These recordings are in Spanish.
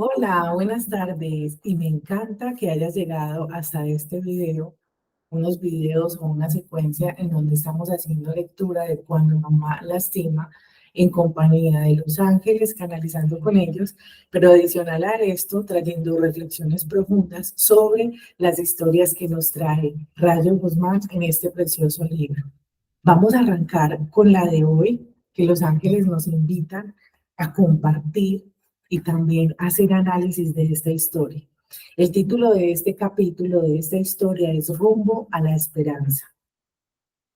Hola, buenas tardes y me encanta que hayas llegado hasta este video, unos videos o una secuencia en donde estamos haciendo lectura de Cuando mamá lastima en compañía de los ángeles, canalizando con ellos, pero adicional a esto, trayendo reflexiones profundas sobre las historias que nos trae Rayo Guzmán en este precioso libro. Vamos a arrancar con la de hoy, que los ángeles nos invitan a compartir y también hacer análisis de esta historia. El título de este capítulo, de esta historia, es Rumbo a la Esperanza.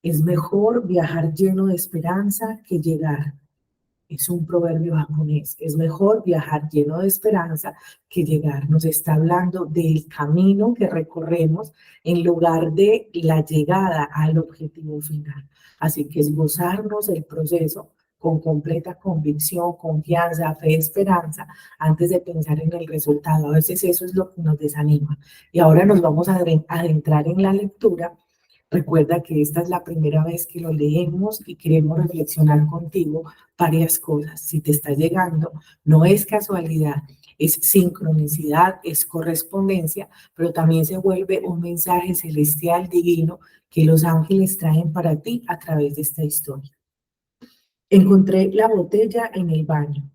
Es mejor viajar lleno de esperanza que llegar. Es un proverbio japonés. Es mejor viajar lleno de esperanza que llegar. Nos está hablando del camino que recorremos en lugar de la llegada al objetivo final. Así que es gozarnos el proceso con completa convicción, confianza, fe, esperanza, antes de pensar en el resultado. A veces eso es lo que nos desanima. Y ahora nos vamos a adentrar en la lectura. Recuerda que esta es la primera vez que lo leemos y queremos reflexionar contigo varias cosas. Si te está llegando, no es casualidad, es sincronicidad, es correspondencia, pero también se vuelve un mensaje celestial divino que los ángeles traen para ti a través de esta historia. Encontré la botella en el baño.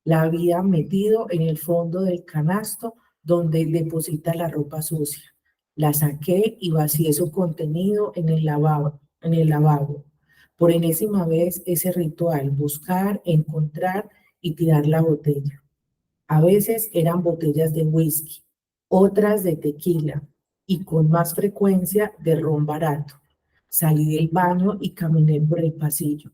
La había metido en el fondo del canasto donde deposita la ropa sucia. La saqué y vacié su contenido en el lavabo. Por enésima vez ese ritual, buscar, encontrar y tirar la botella. A veces eran botellas de whisky, otras de tequila y con más frecuencia de ron barato. Salí del baño y caminé por el pasillo.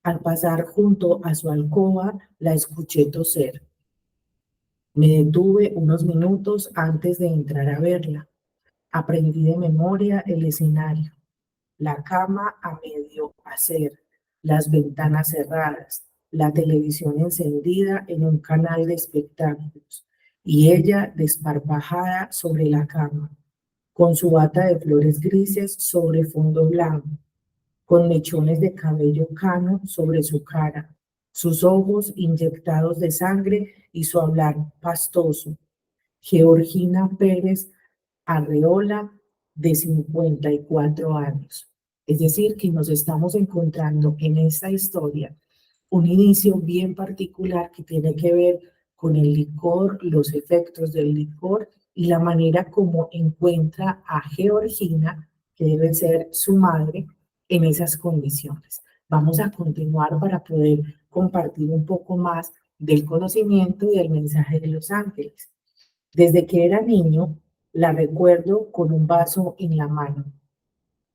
Al pasar junto a su alcoba, la escuché toser. Me detuve unos minutos antes de entrar a verla. Aprendí de memoria el escenario, la cama a medio hacer, las ventanas cerradas, la televisión encendida en un canal de espectáculos y ella desparpajada sobre la cama, con su bata de flores grises sobre fondo blanco, con mechones de cabello cano sobre su cara, sus ojos inyectados de sangre y su hablar pastoso. Georgina Pérez Arreola, de 54 años. Es decir, que nos estamos encontrando en esta historia un inicio bien particular que tiene que ver con el licor, los efectos del licor y la manera como encuentra a Georgina, que debe ser su madre, en esas condiciones. Vamos a continuar para poder compartir un poco más del conocimiento y del mensaje de los ángeles. Desde que era niño, la recuerdo con un vaso en la mano.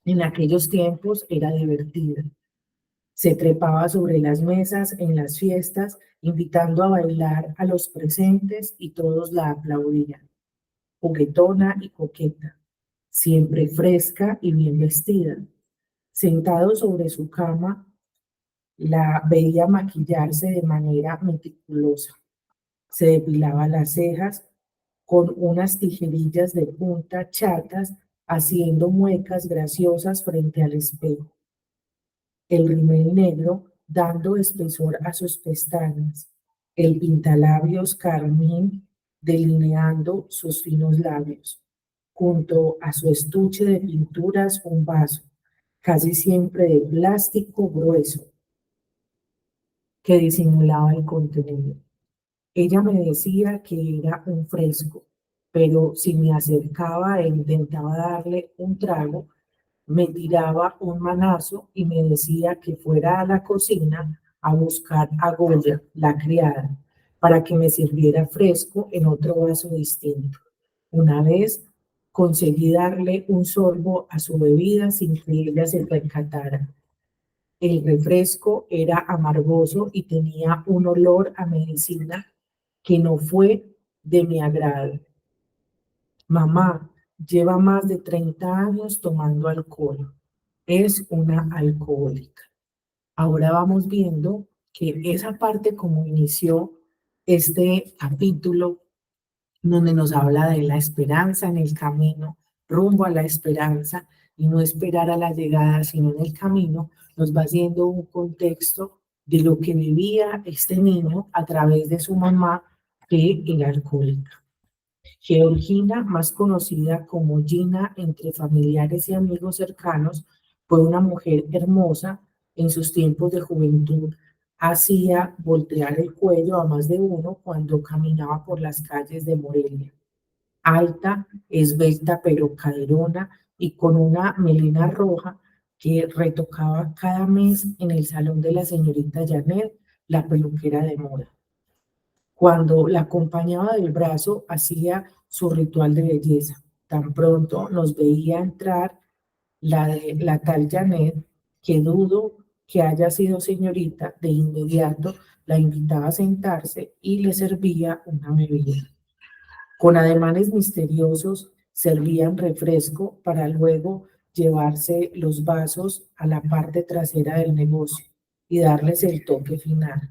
En aquellos tiempos era divertida. Se trepaba sobre las mesas en las fiestas, invitando a bailar a los presentes y todos la aplaudían. Juguetona y coqueta, siempre fresca y bien vestida. Sentado sobre su cama, la veía maquillarse de manera meticulosa. Se depilaba las cejas con unas tijerillas de punta chatas, haciendo muecas graciosas frente al espejo. El rímel negro dando espesor a sus pestañas, el pintalabios carmín delineando sus finos labios. Junto a su estuche de pinturas, un vaso, casi siempre de plástico grueso, que disimulaba el contenido. Ella me decía que era un fresco, pero si me acercaba e intentaba darle un trago, me tiraba un manazo y me decía que fuera a la cocina a buscar a Goya, la criada, para que me sirviera fresco en otro vaso distinto. Una vez conseguí darle un sorbo a su bebida sin que ella se percatara. El refresco era amargoso y tenía un olor a medicina que no fue de mi agrado. Mamá lleva más de 30 años tomando alcohol. Es una alcohólica. Ahora vamos viendo que esa parte como inició este capítulo donde nos habla de la esperanza en el camino, rumbo a la esperanza y no esperar a la llegada, sino en el camino, nos va haciendo un contexto de lo que vivía este niño a través de su mamá que era alcohólica. Georgina, más conocida como Gina entre familiares y amigos cercanos, fue una mujer hermosa en sus tiempos de juventud. Hacía voltear el cuello a más de uno cuando caminaba por las calles de Morelia. Alta, esbelta pero caderona y con una melena roja que retocaba cada mes en el salón de la señorita Janet, la peluquera de moda. Cuando la acompañaba del brazo, hacía su ritual de belleza. Tan pronto nos veía entrar la tal Janet, que dudo que haya sido señorita, de inmediato la invitaba a sentarse y le servía una bebida. Con ademanes misteriosos servían refresco para luego llevarse los vasos a la parte trasera del negocio y darles el toque final,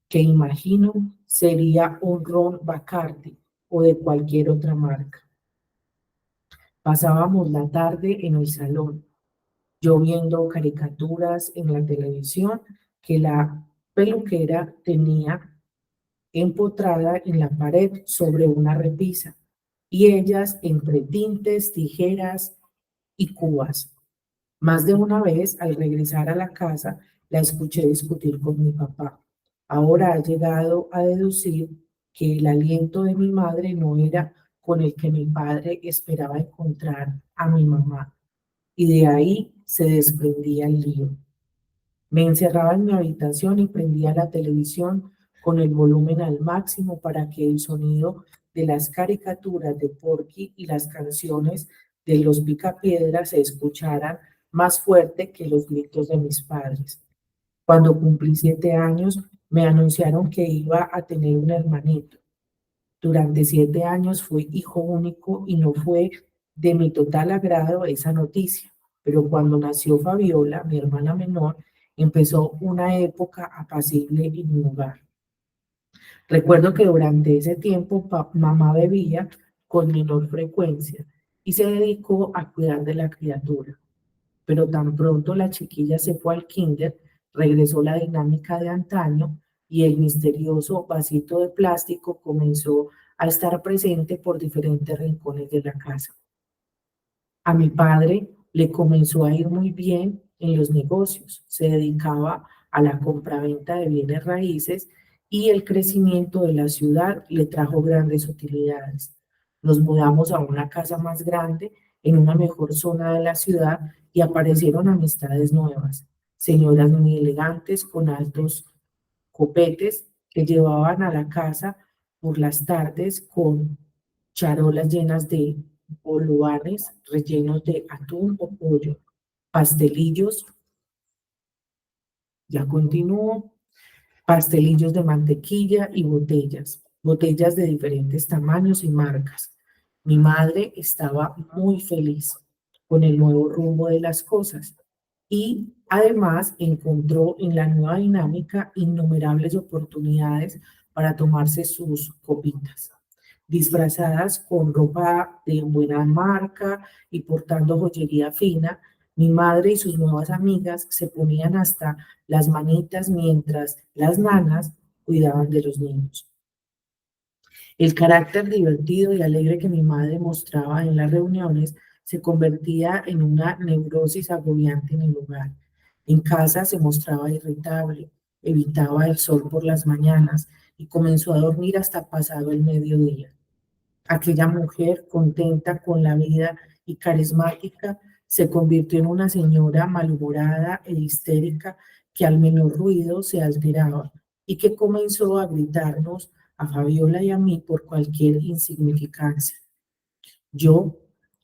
que imagino sería un ron Bacardi o de cualquier otra marca. Pasábamos la tarde en el salón, yo viendo caricaturas en la televisión que la peluquera tenía empotrada en la pared sobre una repisa, y ellas entre tintes, tijeras y cubas. Más de una vez, al regresar a la casa, la escuché discutir con mi papá. Ahora ha llegado a deducir que el aliento de mi madre no era con el que mi padre esperaba encontrar a mi mamá, y de ahí se desprendía el lío. Me encerraba en mi habitación y prendía la televisión con el volumen al máximo para que el sonido de las caricaturas de Porky y las canciones de los Picapiedras se escucharan más fuerte que los gritos de mis padres. Cuando cumplí 7 años, me anunciaron que iba a tener un hermanito. Durante 7 años fui hijo único y no fue de mi total agrado esa noticia, pero cuando nació Fabiola, mi hermana menor, empezó una época apacible en mi hogar. Recuerdo que durante ese tiempo mamá bebía con menor frecuencia y se dedicó a cuidar de la criatura, pero tan pronto la chiquilla se fue al kinder, regresó la dinámica de antaño y el misterioso vasito de plástico comenzó a estar presente por diferentes rincones de la casa. A mi padre le comenzó a ir muy bien en los negocios, se dedicaba a la compraventa de bienes raíces y el crecimiento de la ciudad le trajo grandes utilidades. Nos mudamos a una casa más grande en una mejor zona de la ciudad y aparecieron amistades nuevas, señoras muy elegantes con altos copetes que llevaban a la casa por las tardes con charolas llenas de boluanes rellenos de atún o pollo, pastelillos, ya continúo, pastelillos de mantequilla y botellas de diferentes tamaños y marcas. Mi madre estaba muy feliz con el nuevo rumbo de las cosas y además encontró en la nueva dinámica innumerables oportunidades para tomarse sus copitas, disfrazadas con ropa de buena marca y portando joyería fina. Mi madre y sus nuevas amigas se ponían hasta las manitas mientras las nanas cuidaban de los niños. El carácter divertido y alegre que mi madre mostraba en las reuniones se convertía en una neurosis agobiante en el hogar. En casa se mostraba irritable, evitaba el sol por las mañanas y comenzó a dormir hasta pasado el mediodía. Aquella mujer contenta con la vida y carismática se convirtió en una señora malhumorada e histérica que al menor ruido se alteraba y que comenzó a gritarnos a Fabiola y a mí por cualquier insignificancia. Yo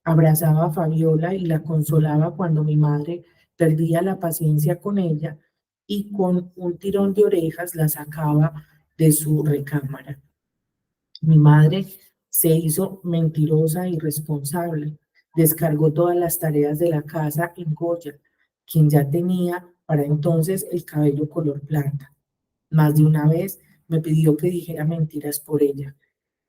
abrazaba a Fabiola y la consolaba cuando mi madre perdía la paciencia con ella y con un tirón de orejas la sacaba de su recámara. Mi madre se hizo mentirosa y irresponsable. Descargó todas las tareas de la casa en Goya, quien ya tenía para entonces el cabello color plata. Más de una vez me pidió que dijera mentiras por ella.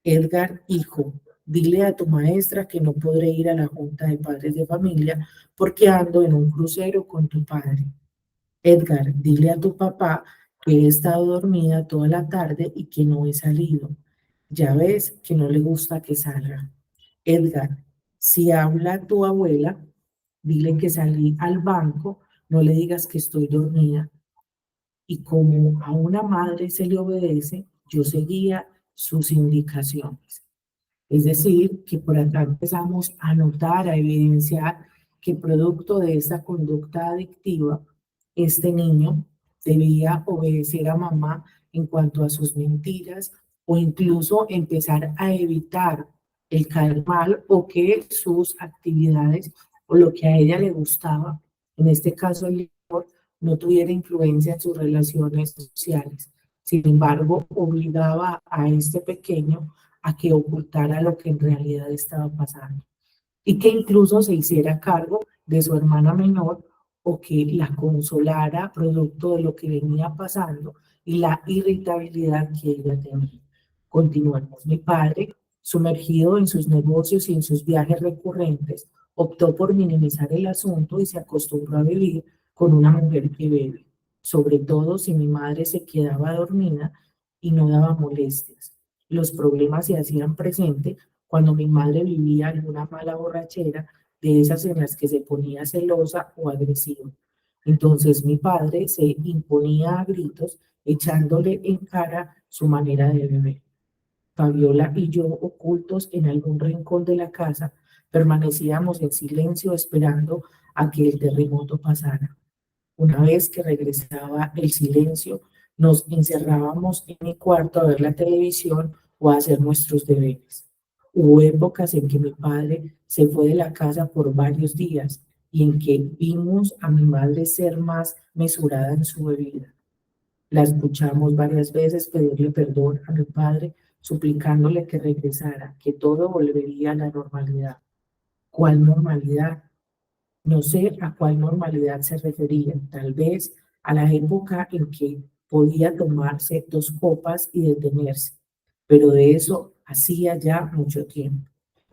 Edgar, hijo, dile a tu maestra que no podré ir a la junta de padres de familia porque ando en un crucero con tu padre. Edgar, dile a tu papá que he estado dormida toda la tarde y que no he salido. Ya ves que no le gusta que salga. Edgar, si habla tu abuela, dile que salí al banco, no le digas que estoy dormida. Y como a una madre se le obedece, yo seguía sus indicaciones. Es decir, que por acá empezamos a notar, a evidenciar que producto de esta conducta adictiva, este niño debía obedecer a mamá en cuanto a sus mentiras o incluso empezar a evitar el caer mal o que sus actividades o lo que a ella le gustaba, en este caso el licor, no tuviera influencia en sus relaciones sociales. Sin embargo, obligaba a este pequeño a que ocultara lo que en realidad estaba pasando y que incluso se hiciera cargo de su hermana menor o que la consolara producto de lo que venía pasando y la irritabilidad que ella tenía. Continuemos. Mi padre, sumergido en sus negocios y en sus viajes recurrentes, optó por minimizar el asunto y se acostumbró a vivir con una mujer que bebe, sobre todo si mi madre se quedaba dormida y no daba molestias. Los problemas se hacían presentes cuando mi madre vivía en una mala borrachera, de esas en las que se ponía celosa o agresiva. Entonces mi padre se imponía a gritos, echándole en cara su manera de beber. Fabiola y yo, ocultos en algún rincón de la casa, permanecíamos en silencio esperando a que el terremoto pasara. Una vez que regresaba el silencio, nos encerrábamos en mi cuarto a ver la televisión o a hacer nuestros deberes. Hubo épocas en que mi padre se fue de la casa por varios días y en que vimos a mi madre ser más mesurada en su bebida. La escuchamos varias veces pedirle perdón a mi padre, suplicándole que regresara, que todo volvería a la normalidad. ¿Cuál normalidad? No sé a cuál normalidad se refería, tal vez a la época en que podía tomarse 2 copas y detenerse, pero de eso hacía ya mucho tiempo.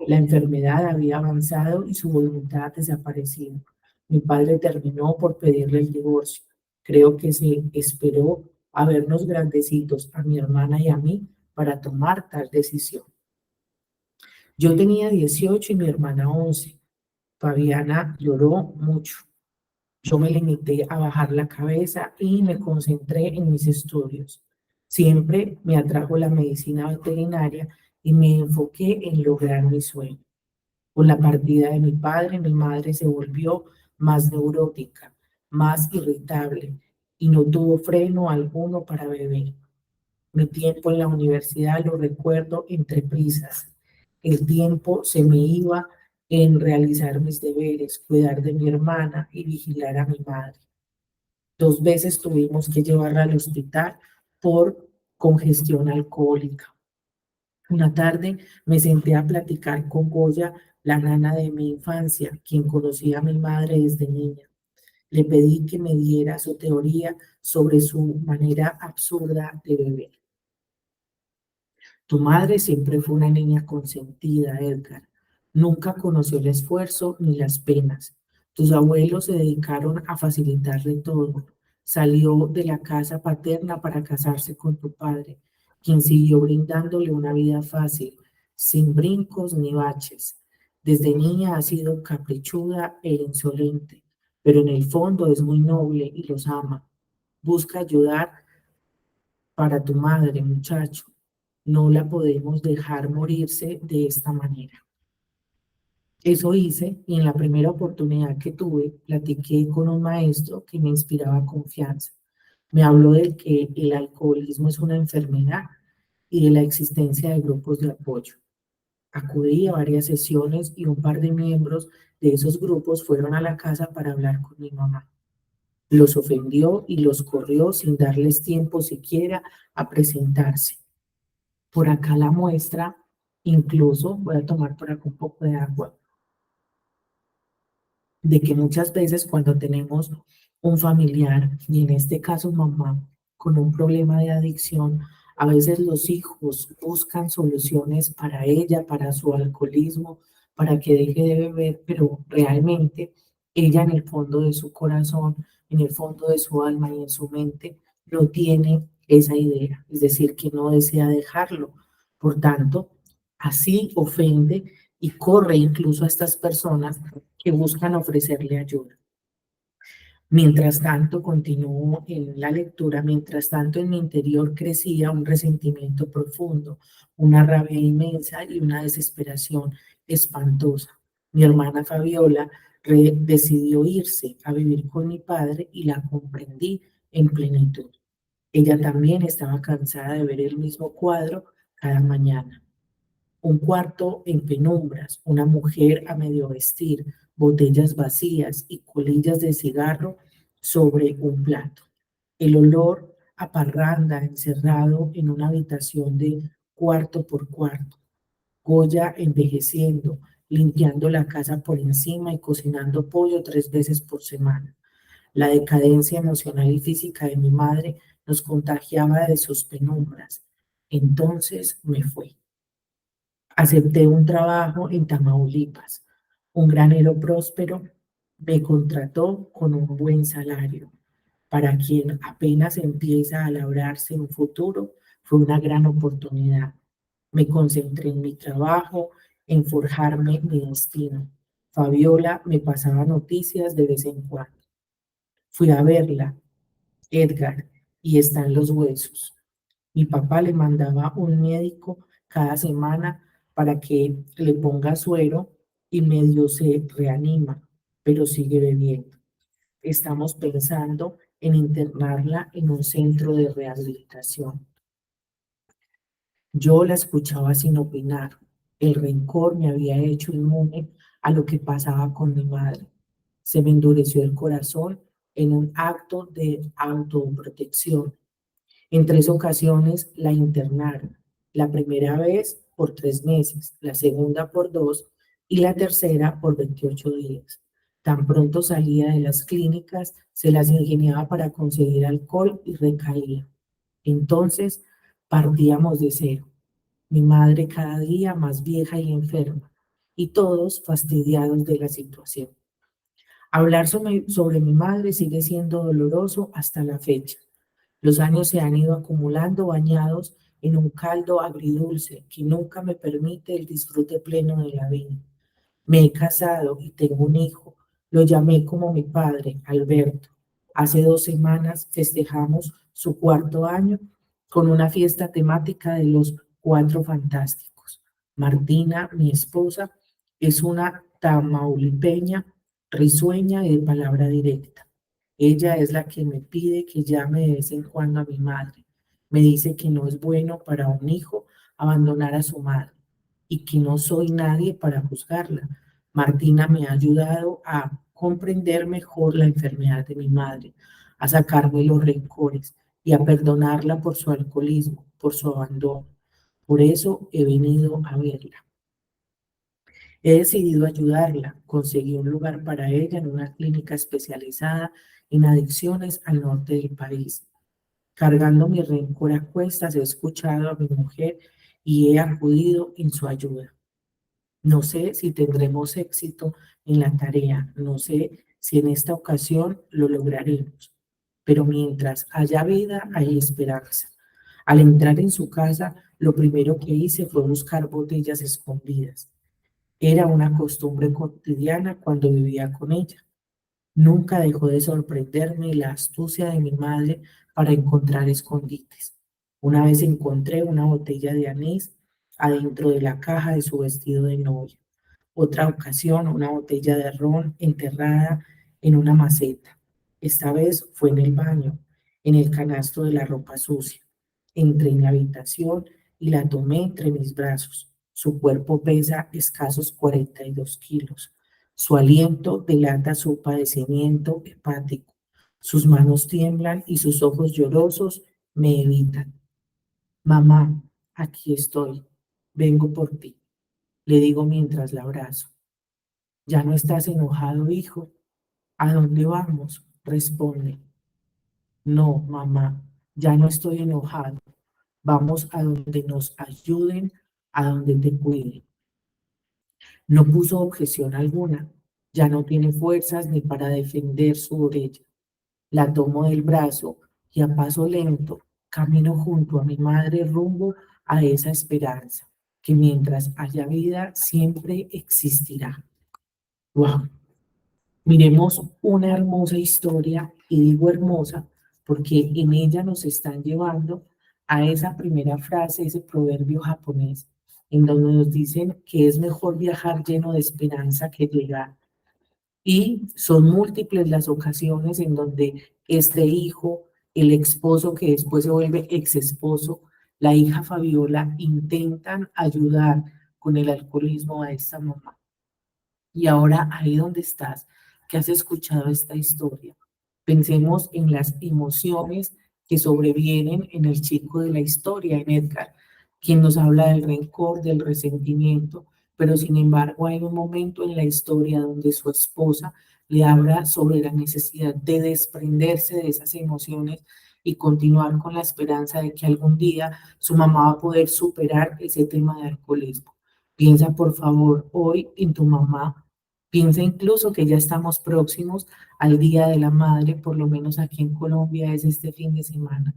La enfermedad había avanzado y su voluntad desapareció. Mi padre terminó por pedirle el divorcio. Creo que se esperó a vernos grandecitos, a mi hermana y a mí, para tomar tal decisión. Yo tenía 18 y mi hermana 11. Fabiana lloró mucho. Yo me limité a bajar la cabeza y me concentré en mis estudios. Siempre me atrajo la medicina veterinaria y me enfoqué en lograr mi sueño. Con la partida de mi padre, mi madre se volvió más neurótica, más irritable y no tuvo freno alguno para beber. Mi tiempo en la universidad lo recuerdo entre prisas. El tiempo se me iba en realizar mis deberes, cuidar de mi hermana y vigilar a mi madre. 2 veces tuvimos que llevarla al hospital por congestión alcohólica. Una tarde me senté a platicar con Goya, la nana de mi infancia, quien conocía a mi madre desde niña. Le pedí que me diera su teoría sobre su manera absurda de beber. Tu madre siempre fue una niña consentida, Edgar. Nunca conoció el esfuerzo ni las penas. Tus abuelos se dedicaron a facilitarle todo. Salió de la casa paterna para casarse con tu padre, quien siguió brindándole una vida fácil, sin brincos ni baches. Desde niña ha sido caprichuda e insolente, pero en el fondo es muy noble y los ama. Busca ayudar para tu madre, muchacho. No la podemos dejar morirse de esta manera. Eso hice y en la primera oportunidad que tuve, platiqué con un maestro que me inspiraba confianza. Me habló de que el alcoholismo es una enfermedad y de la existencia de grupos de apoyo. Acudí a varias sesiones y un par de miembros de esos grupos fueron a la casa para hablar con mi mamá. Los ofendió y los corrió sin darles tiempo siquiera a presentarse. Por acá la muestra, incluso voy a tomar por acá un poco de agua, de que muchas veces cuando tenemos un familiar, y en este caso mamá, con un problema de adicción, a veces los hijos buscan soluciones para ella, para su alcoholismo, para que deje de beber, pero realmente ella en el fondo de su corazón, en el fondo de su alma y en su mente, no tiene esa idea, es decir, que no desea dejarlo. Por tanto, así ofende y corre incluso a estas personas que buscan ofrecerle ayuda. Mientras tanto, continuó en la lectura, mientras tanto en mi interior crecía un resentimiento profundo, una rabia inmensa y una desesperación espantosa. Mi hermana Fabiola decidió irse a vivir con mi padre y la comprendí en plenitud. Ella también estaba cansada de ver el mismo cuadro cada mañana. Un cuarto en penumbras, una mujer a medio vestir, botellas vacías y colillas de cigarro sobre un plato. El olor a parranda encerrado en una habitación de cuarto por cuarto. Goya envejeciendo, limpiando la casa por encima y cocinando pollo 3 veces por semana. La decadencia emocional y física de mi madre nos contagiaba de sus penumbras. Entonces me fui. Acepté un trabajo en Tamaulipas. Un granero próspero me contrató con un buen salario. Para quien apenas empieza a labrarse un futuro, fue una gran oportunidad. Me concentré en mi trabajo, en forjarme mi destino. Fabiola me pasaba noticias de vez en cuando. Fui a verla, Edgar, y están los huesos. Mi papá le mandaba un médico cada semana para que le ponga suero y medio se reanima, pero sigue bebiendo. Estamos pensando en internarla en un centro de rehabilitación. Yo la escuchaba sin opinar. El rencor me había hecho inmune a lo que pasaba con mi madre. Se me endureció el corazón en un acto de autoprotección. En 3 ocasiones la internaron. La primera vez por 3 meses, la segunda por 2 y la tercera por 28 días. Tan pronto salía de las clínicas, se las ingeniaba para conseguir alcohol y recaía. Entonces partíamos de cero. Mi madre cada día más vieja y enferma, y todos fastidiados de la situación. Hablar sobre mi madre sigue siendo doloroso hasta la fecha. Los años se han ido acumulando bañados en un caldo agridulce que nunca me permite el disfrute pleno de la vida. Me he casado y tengo un hijo. Lo llamé como mi padre, Alberto. Hace 2 semanas festejamos su 4º año con una fiesta temática de los Cuatro Fantásticos. Martina, mi esposa, es una tamaulipeña, risueña y de palabra directa. Ella es la que me pide que llame de vez en cuando a mi madre. Me dice que no es bueno para un hijo abandonar a su madre y que no soy nadie para juzgarla. Martina me ha ayudado a comprender mejor la enfermedad de mi madre, a sacarme los rencores y a perdonarla por su alcoholismo, por su abandono. Por eso he venido a verla. He decidido ayudarla. Conseguí un lugar para ella en una clínica especializada en adicciones al norte del país. Cargando mi rencor a cuestas, he escuchado a mi mujer y he acudido en su ayuda. No sé si tendremos éxito en la tarea, no sé si en esta ocasión lo lograremos, pero mientras haya vida, hay esperanza. Al entrar en su casa, lo primero que hice fue buscar botellas escondidas. Era una costumbre cotidiana cuando vivía con ella. Nunca dejó de sorprenderme la astucia de mi madre para encontrar escondites. Una vez encontré una botella de anís adentro de la caja de su vestido de novia. Otra ocasión, una botella de ron enterrada en una maceta. Esta vez fue en el baño, en el canasto de la ropa sucia. Entré en la habitación y la tomé entre mis brazos. Su cuerpo pesa escasos 42 kilos. Su aliento delata su padecimiento hepático. Sus manos tiemblan y sus ojos llorosos me evitan. Mamá, aquí estoy. Vengo por ti, le digo mientras la abrazo. ¿Ya no estás enojado, hijo? ¿A dónde vamos? Responde. No, mamá, ya no estoy enojado. Vamos a donde nos ayuden, a donde te cuiden. No puso objeción alguna. Ya no tiene fuerzas ni para defender su orilla. La tomo del brazo y a paso lento camino junto a mi madre rumbo a esa esperanza, que mientras haya vida siempre existirá. ¡Wow! Miremos una hermosa historia, y digo hermosa porque en ella nos están llevando a esa primera frase, ese proverbio japonés, en donde nos dicen que es mejor viajar lleno de esperanza que llegar. Y son múltiples las ocasiones en donde este hijo, el esposo que después se vuelve ex esposo, la hija Fabiola, intentan ayudar con el alcoholismo a esta mamá. Y ahora ahí donde estás, que has escuchado esta historia, pensemos en las emociones que sobrevienen en el chico de la historia, en Edgar, quien nos habla del rencor, del resentimiento, pero sin embargo hay un momento en la historia donde su esposa le habla sobre la necesidad de desprenderse de esas emociones y continuar con la esperanza de que algún día su mamá va a poder superar ese tema de alcoholismo. Piensa por favor hoy en tu mamá. Piensa incluso que ya estamos próximos al Día de la Madre, por lo menos aquí en Colombia es este fin de semana.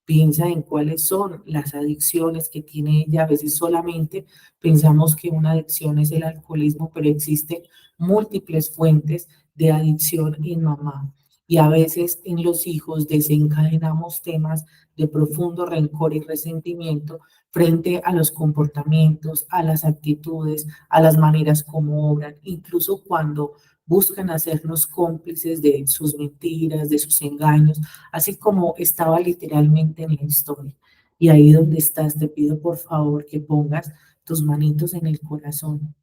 Piensa en cuáles son las adicciones que tiene ella. A veces solamente pensamos que una adicción es el alcoholismo, pero existen múltiples fuentes de adicción en mamá. Y a veces en los hijos desencadenamos temas de profundo rencor y resentimiento frente a los comportamientos, a las actitudes, a las maneras como obran, incluso cuando buscan hacernos cómplices de sus mentiras, de sus engaños, así como estaba literalmente en la historia. Y ahí donde estás, te pido por favor que pongas tus manitos en el corazón,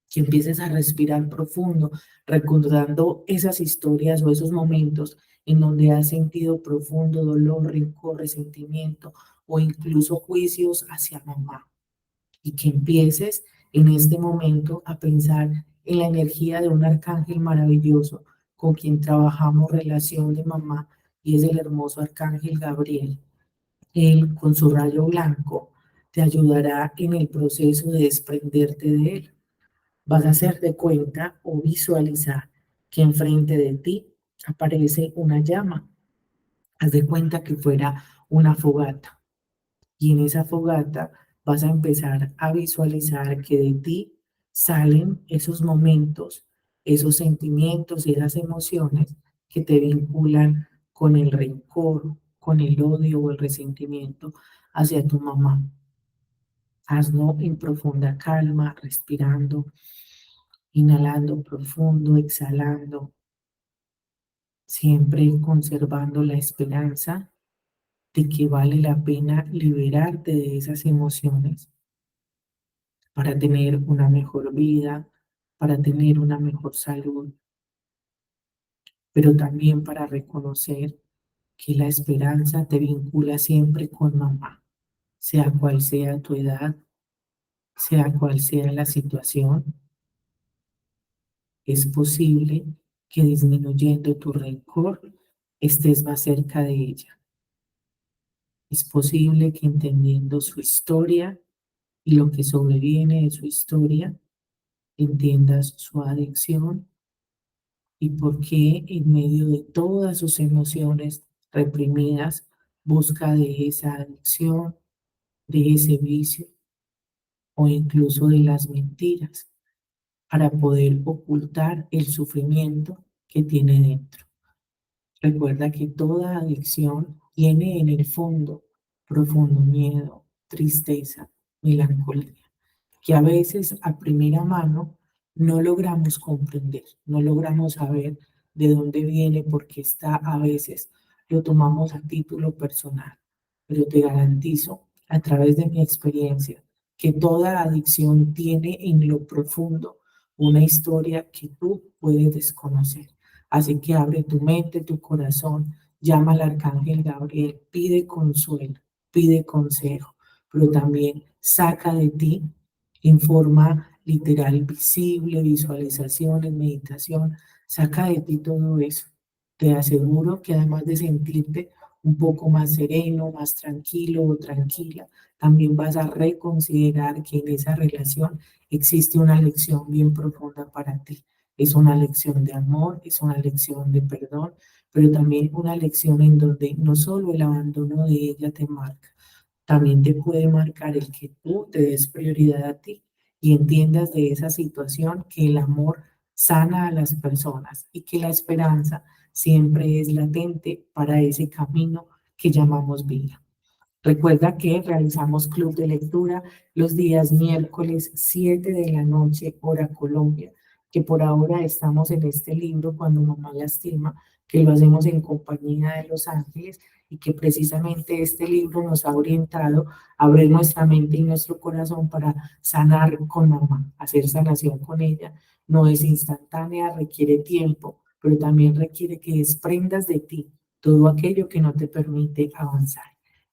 que empieces a respirar profundo, recordando esas historias o esos momentos en donde has sentido profundo dolor, rencor, resentimiento o incluso juicios hacia mamá. Y que empieces en este momento a pensar en la energía de un arcángel maravilloso con quien trabajamos relación de mamá, y es el hermoso arcángel Gabriel. Él, con su rayo blanco, te ayudará en el proceso de desprenderte de él. Vas a hacer de cuenta o visualizar que enfrente de ti aparece una llama. Haz de cuenta que fuera una fogata. Y en esa fogata vas a empezar a visualizar que de ti salen esos momentos, esos sentimientos y esas emociones que te vinculan con el rencor, con el odio o el resentimiento hacia tu mamá. Hazlo en profunda calma, respirando, inhalando profundo, exhalando, siempre conservando la esperanza de que vale la pena liberarte de esas emociones para tener una mejor vida, para tener una mejor salud, pero también para reconocer que la esperanza te vincula siempre con mamá, sea cual sea tu edad, sea cual sea la situación. Es posible que disminuyendo tu rencor estés más cerca de ella. Es posible que entendiendo su historia y lo que sobreviene de su historia, entiendas su adicción y por qué en medio de todas sus emociones reprimidas busca de esa adicción, de ese vicio o incluso de las mentiras para poder ocultar el sufrimiento que tiene dentro. Recuerda que toda adicción tiene en el fondo profundo miedo, tristeza, melancolía, que a veces a primera mano no logramos comprender, no logramos saber de dónde viene, porque está a veces lo tomamos a título personal. Pero te garantizo, a través de mi experiencia, que toda adicción tiene en lo profundo una historia que tú puedes desconocer. Así que abre tu mente, tu corazón, llama al arcángel Gabriel, pide consuelo, pide consejo, pero también saca de ti en forma literal, visible, visualizaciones, meditación, saca de ti todo eso. Te aseguro que además de sentirte un poco más sereno, más tranquilo o tranquila, también vas a reconsiderar que en esa relación existe una lección bien profunda para ti. Es una lección de amor, es una lección de perdón, pero también una lección en donde no solo el abandono de ella te marca, también te puede marcar el que tú te des prioridad a ti y entiendas de esa situación que el amor sana a las personas y que la esperanza siempre es latente para ese camino que llamamos vida. Recuerda que realizamos club de lectura los días miércoles 7 de la noche, hora Colombia, que por ahora estamos en este libro Cuando mamá lastima, que lo hacemos en compañía de Los Ángeles y que precisamente este libro nos ha orientado a abrir nuestra mente y nuestro corazón para sanar con mamá, hacer sanación con ella. No es instantánea, requiere tiempo, pero también requiere que desprendas de ti todo aquello que no te permite avanzar.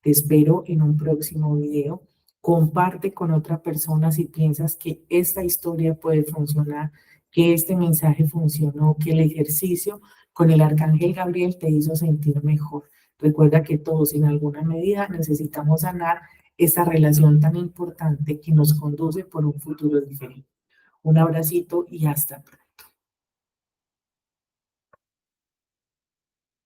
Te espero en un próximo video. Comparte con otra persona si piensas que esta historia puede funcionar, que este mensaje funcionó, que el ejercicio con el Arcángel Gabriel te hizo sentir mejor. Recuerda que todos en alguna medida necesitamos sanar esta relación tan importante que nos conduce por un futuro diferente. Un abracito y hasta pronto.